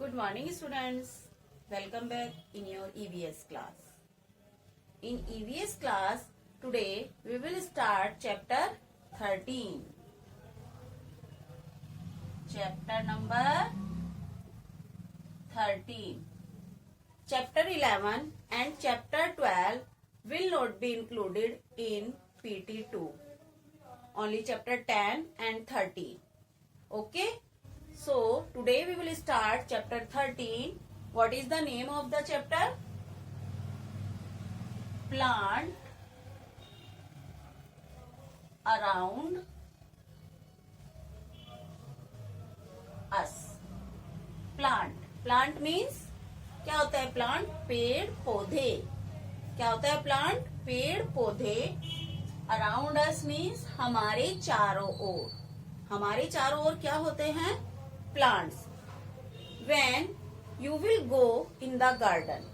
Good morning students. Welcome back in your EVS class. In EVS class today we will start chapter 13. Chapter number 13. Chapter 11 and chapter 12 will not be included in PT2. Only chapter 10 and 13. Okay? So, today we will start chapter 13. What is the name of the chapter? Plant around us. Plant means क्या होता है plant? पेड़ पौधे. क्या होता है plant? पेड़ पौधे. अराउंड अस मीन्स हमारे चारों ओर. हमारे चारों ओर क्या होते हैं? Plants. When you will go in the garden,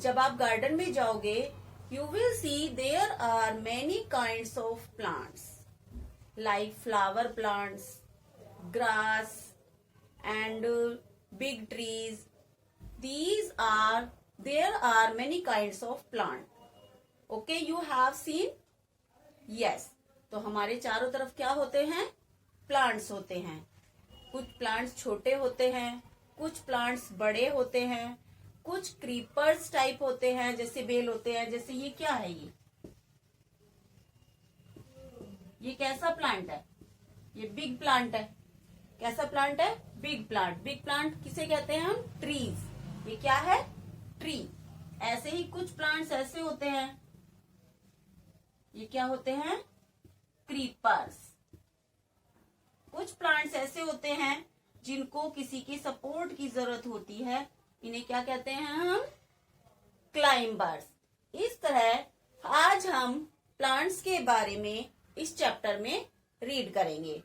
जब आप गार्डन में जाओगे, you will see there are many kinds of plants, like flower plants, grass, and big trees. There are many kinds of plant. Okay, you have seen? Yes. तो हमारे चारों तरफ क्या होते हैं? प्लांट्स होते हैं. कुछ प्लांट्स छोटे होते हैं, कुछ प्लांट्स बड़े होते हैं, कुछ क्रीपर्स टाइप होते हैं जैसे बेल होते हैं. जैसे ये क्या है? ये कैसा प्लांट है? ये बिग प्लांट है. कैसा प्लांट है? Big plant. बिग प्लांट किसे कहते हैं हम? ट्रीज. ये क्या है? ट्री. ऐसे ही कुछ प्लांट्स ऐसे होते हैं. ये क्या होते हैं? क्रीपर्स. कुछ प्लांट्स ऐसे होते हैं जिनको किसी की सपोर्ट की जरूरत होती है. इन्हें क्या कहते हैं हम? क्लाइंबर्स. इस तरह आज हम प्लांट्स के बारे में इस चैप्टर में रीड करेंगे.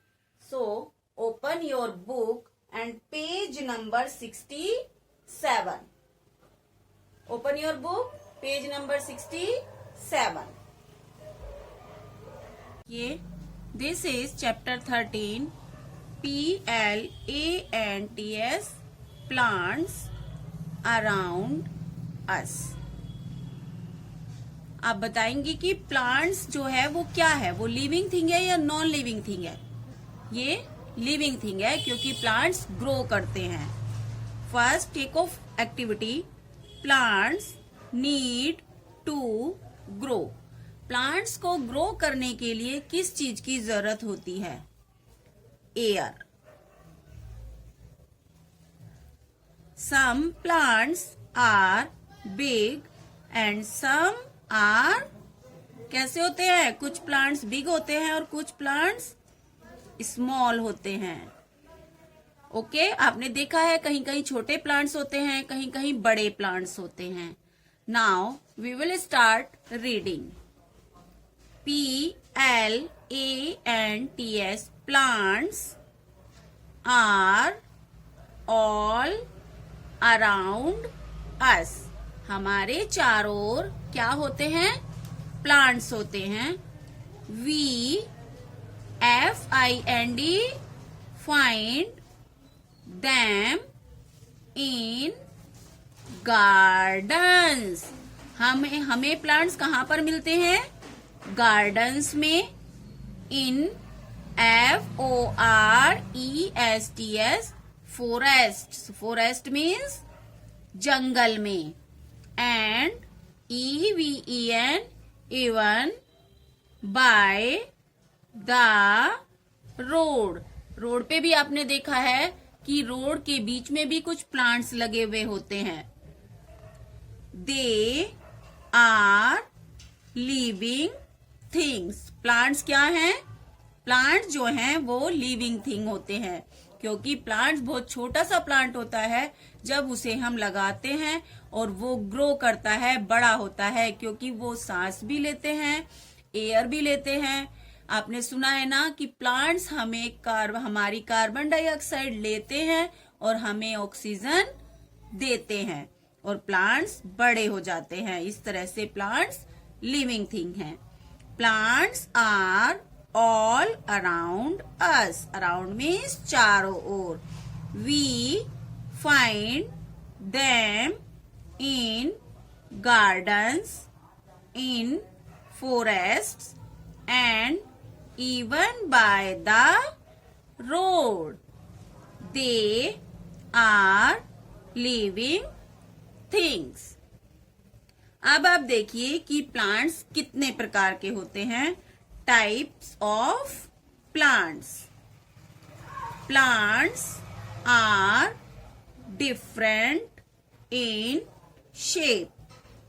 So open your book and page number 67. Open your book, page number 67. ये This is chapter 13, PLANTS, plants around us. आप बताएंगे कि प्लांट्स जो है वो क्या है? वो लिविंग थिंग है या नॉन लिविंग थिंग है? ये लिविंग थिंग है क्योंकि प्लांट्स ग्रो करते हैं. First take off activity. Plants need to grow. Plants को ग्रो करने के लिए किस चीज की जरूरत होती है? Air. Some plants are big and some are कैसे होते हैं? कुछ प्लांट्स बिग होते हैं और कुछ प्लांट्स स्मॉल होते हैं. ओके, आपने देखा है कहीं कहीं छोटे प्लांट्स होते हैं, कहीं कहीं बड़े प्लांट्स होते हैं. Now we will start reading. PLANTS, plants are all around us. हमारे चारों ओर क्या होते हैं? प्लांट्स होते हैं. FIND find them in gardens. हमें प्लांट्स कहाँ पर मिलते हैं? गार्डन्स में. इन FORESTS, फॉरेस्ट. फॉरेस्ट मीन्स जंगल में. And EVEN, even, by the road. Road पे भी आपने देखा है कि रोड के बीच में भी कुछ प्लांट्स लगे हुए होते हैं. They are living things. Plants क्या हैं? प्लांट्स जो हैं वो लिविंग थिंग होते हैं क्योंकि प्लांट्स बहुत छोटा सा प्लांट होता है. जब उसे हम लगाते हैं और वो ग्रो करता है, बड़ा होता है, क्योंकि वो सांस भी लेते हैं, एयर भी लेते हैं. आपने सुना है ना कि प्लांट्स हमारी कार्बन डाइऑक्साइड लेते हैं और हमें ऑक्सीजन देते हैं और प्लांट्स बड़े हो जाते हैं. इस तरह से प्लांट्स लिविंग थिंग हैं. Plants are all around us. Around means चारों ओर. We find them in gardens, in forests, and even by the road. They are living things. अब आप देखिए कि प्लांट्स कितने प्रकार के होते हैं. Types of plants. Plants are different in shape.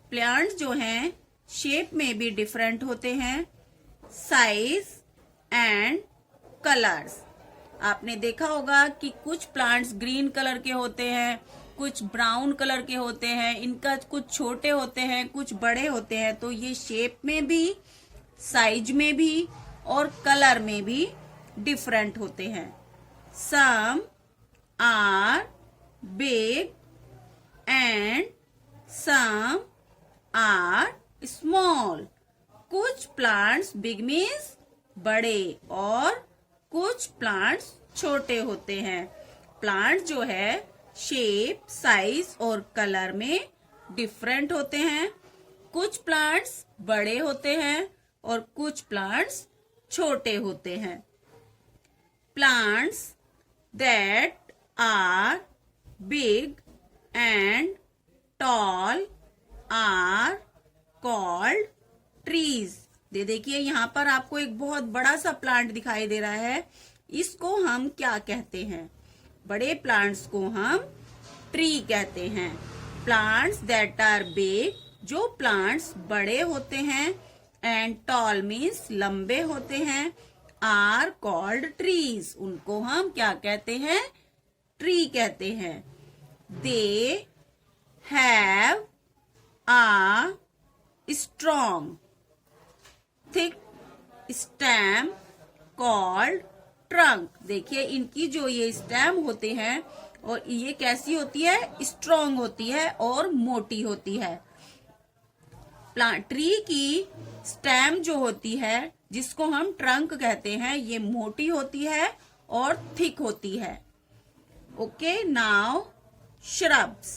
Plants जो हैं शेप में भी डिफरेंट होते हैं, साइज एंड कलर्स. आपने देखा होगा कि कुछ प्लांट्स ग्रीन कलर के होते हैं, कुछ ब्राउन कलर के होते हैं, इनका कुछ छोटे होते हैं, कुछ बड़े होते हैं. तो ये शेप में भी, साइज में भी और कलर में भी डिफरेंट होते हैं. Some are big and some are small. कुछ प्लांट्स बिग मीन्स बड़े और कुछ प्लांट्स छोटे होते हैं. प्लांट जो है शेप, साइज और कलर में डिफरेंट होते हैं. कुछ प्लांट्स बड़े होते हैं और कुछ प्लांट्स छोटे होते हैं. Plants that are big and tall are called trees. देखिए यहाँ पर आपको एक बहुत बड़ा सा प्लांट दिखाई दे रहा है. इसको हम क्या कहते हैं? बड़े प्लांट्स को हम ट्री कहते हैं. प्लांट्स दैट आर बिग, जो प्लांट्स बड़े होते हैं, एंड टॉल मीन्स लंबे होते हैं, आर कॉल्ड ट्रीज, उनको हम क्या कहते हैं? ट्री कहते हैं. They have a strong thick stem called trunk. देखिए इनकी जो ये स्टेम होते हैं और ये कैसी होती है? स्ट्रॉन्ग होती है और मोटी होती है. ट्री की स्टेम जो होती है, जिसको हम ट्रंक कहते हैं, ये मोटी होती है और थिक होती है. Okay, now shrubs,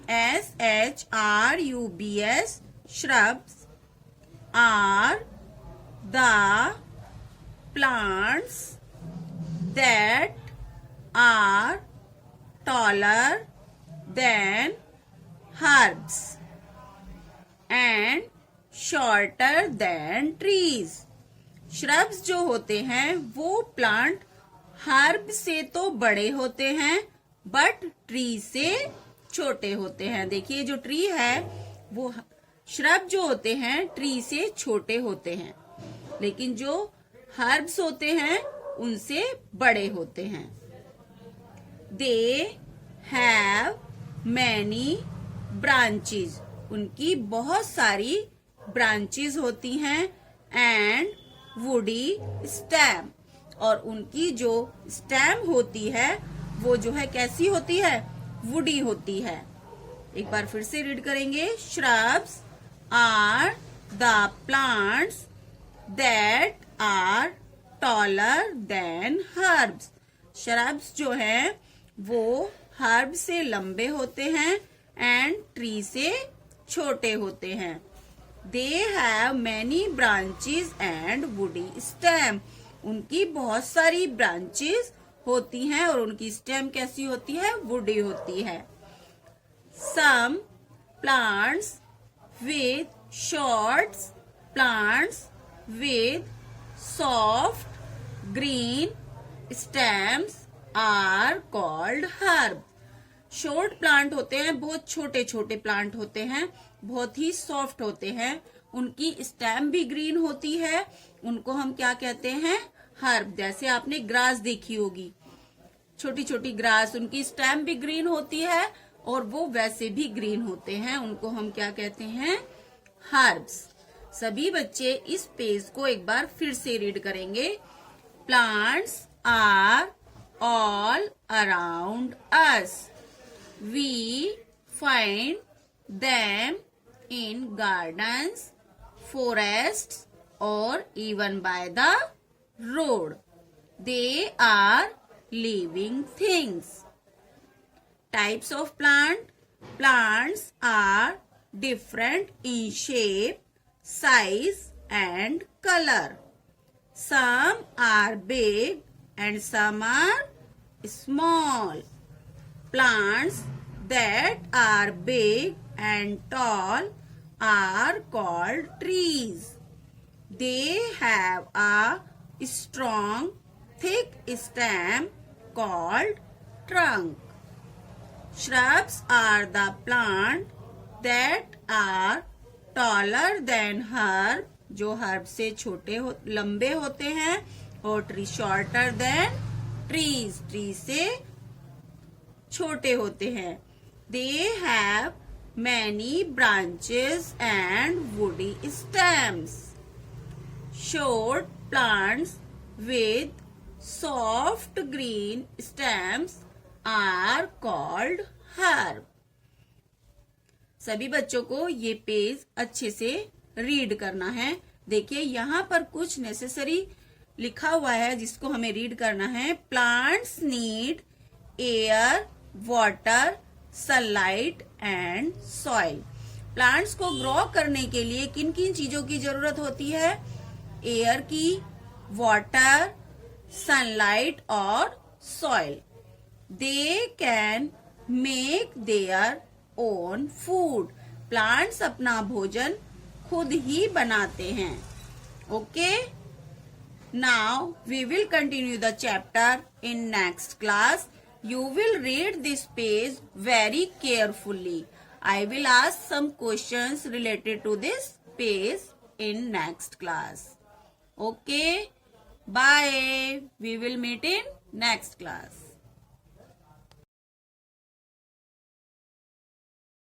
shrubs, shrubs are the plants that are taller than herbs and shorter than trees. shrubs जो होते हैं वो प्लांट हर्ब से तो बड़े होते हैं बट ट्री से छोटे होते हैं. देखिए जो ट्री है वो श्रब जो होते हैं ट्री से छोटे होते हैं, लेकिन जो हर्ब्स होते हैं उनसे बड़े होते हैं. They have many branches. उनकी बहुत सारी ब्रांचेस होती हैं. एंड वुडी स्टेम, और उनकी जो स्टेम होती है वो जो है कैसी होती है? वुडी होती है. एक बार फिर से रीड करेंगे. Shrubs are the plants that are taller than herbs. Shrubs जो है वो हर्ब से लंबे होते हैं एंड ट्री से छोटे होते हैं. They have many branches and woody stem. उनकी बहुत सारी ब्रांचेस होती हैं और उनकी स्टेम कैसी होती है? वुडी होती है. Some plants with shorts, plants with soft green stems are called herb. Short plant होते हैं, बहुत छोटे छोटे प्लांट होते हैं, बहुत ही सॉफ्ट होते हैं, उनकी स्टेम भी ग्रीन होती है, उनको हम क्या कहते हैं? हर्ब. जैसे आपने ग्रास देखी होगी, छोटी छोटी ग्रास, उनकी स्टेम भी ग्रीन होती है और वो वैसे भी ग्रीन होते हैं, उनको हम क्या कहते हैं? हर्ब्स. सभी बच्चे इस पेज को एक बार फिर से रीड करेंगे. Plants are all around us. We find them in gardens, forests or even by the road. They are living things. Types of plant. Plants are different in shape, size and color. Some are big and some are small. Plants that are big and tall are called trees. They have a strong, thick stem called trunk. Shrubs are the plant that are taller than herb, जो herb से लंबे होते हैं, और tree shorter than trees, tree से छोटे होते हैं. They have many branches and woody stems. Short plants with soft green stems are called herb. सभी बच्चों को ये पेज अच्छे से रीड करना है. देखिए यहाँ पर कुछ नेसेसरी लिखा हुआ है जिसको हमें रीड करना है. Plants need air, water, sunlight and soil. Plants को ग्रो करने के लिए किन किन चीजों की जरूरत होती है? एयर की, वाटर, सनलाइट और सॉइल. They can make their own food. Plants अपना भोजन खुद ही बनाते हैं. Okay, now we will continue the chapter in next class. You will read this page very carefully. I will ask some questions related to this page in next class. Okay, bye. We will meet in next class.